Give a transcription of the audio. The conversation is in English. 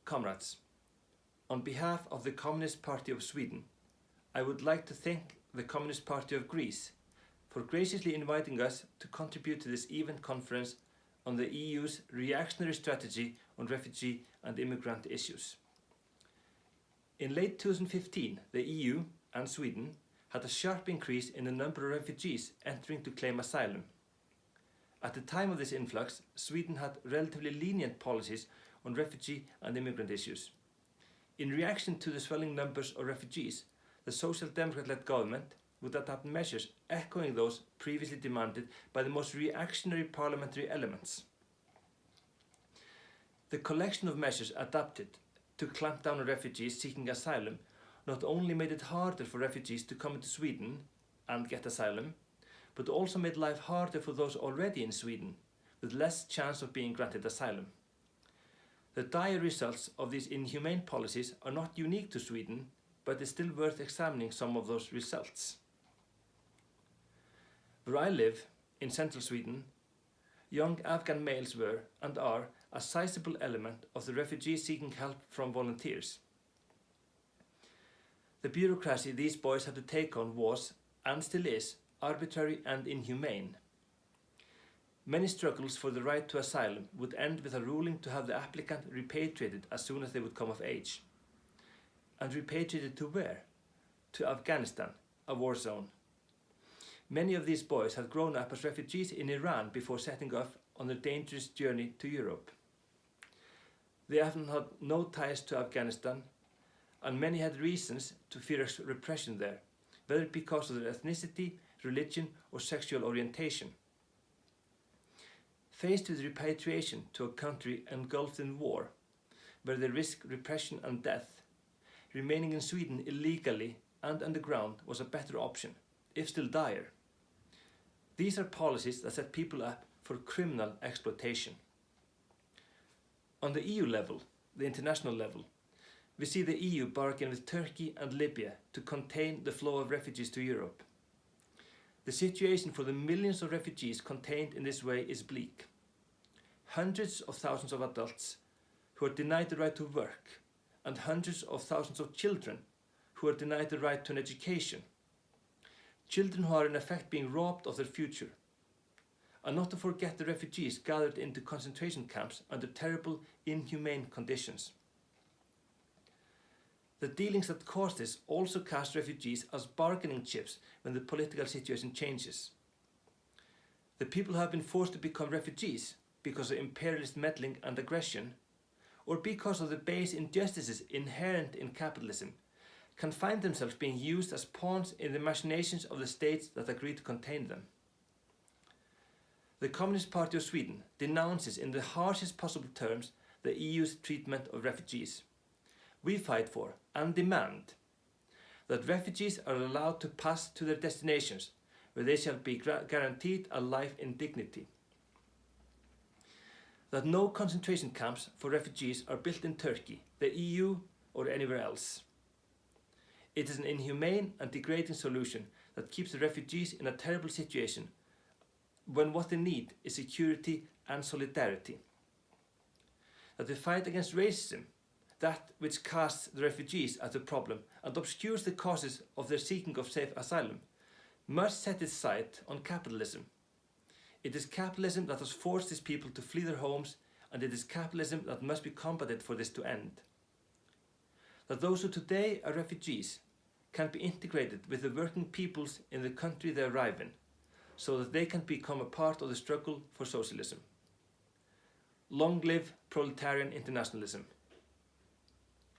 Comrades, on behalf of the Communist Party of Sweden, I would like to thank the Communist Party of Greece for graciously inviting us to contribute to this event conference on the EU's reactionary strategy on refugee and immigrant issues. In late 2015, the EU and Sweden had a sharp increase in the number of refugees entering to claim asylum. At the time of this influx, Sweden had relatively lenient policies on refugee and immigrant issues. In reaction to the swelling numbers of refugees, the Social Democrat-led government would adopt measures echoing those previously demanded by the most reactionary parliamentary elements. The collection of measures adopted to clamp down on refugees seeking asylum not only made it harder for refugees to come into Sweden and get asylum, but also made life harder for those already in Sweden, with less chance of being granted asylum. The dire results of these inhumane policies are not unique to Sweden, but it's still worth examining some of those results. Where I live, in central Sweden, young Afghan males were and are a sizable element of the refugees seeking help from volunteers. The bureaucracy these boys had to take on was, and still is, arbitrary and inhumane. Many struggles for the right to asylum would end with a ruling to have the applicant repatriated as soon as they would come of age. And repatriated to where? To Afghanistan, a war zone. Many of these boys had grown up as refugees in Iran before setting off on their dangerous journey to Europe. They often had no ties to Afghanistan, and many had reasons to fear repression there, whether because of their ethnicity, religion, or sexual orientation. Faced with repatriation to a country engulfed in war, where they risk repression and death, remaining in Sweden illegally and underground was a better option, if still dire. These are policies that set people up for criminal exploitation. On the EU level, the international level, we see the EU bargain with Turkey and Libya to contain the flow of refugees to Europe. The situation for the millions of refugees contained in this way is bleak. Hundreds of thousands of adults who are denied the right to work, and hundreds of thousands of children who are denied the right to an education. Children who are in effect being robbed of their future. And not to forget the refugees gathered into concentration camps under terrible, inhumane conditions. The dealings that caused this also cast refugees as bargaining chips when the political situation changes. The people who have been forced to become refugees because of imperialist meddling and aggression, or because of the base injustices inherent in capitalism, can find themselves being used as pawns in the machinations of the states that agree to contain them. The Communist Party of Sweden denounces in the harshest possible terms the EU's treatment of refugees. We fight for and demand that refugees are allowed to pass to their destinations, where they shall be guaranteed a life in dignity. That no concentration camps for refugees are built in Turkey, the EU, or anywhere else. It is an inhumane and degrading solution that keeps the refugees in a terrible situation when what they need is security and solidarity. That the fight against racism, that which casts the refugees as a problem and obscures the causes of their seeking of safe asylum, must set its sight on capitalism. It is capitalism that has forced these people to flee their homes, and it is capitalism that must be combated for this to end. That those who today are refugees can be integrated with the working peoples in the country they arrive in, so that they can become a part of the struggle for socialism. Long live proletarian internationalism.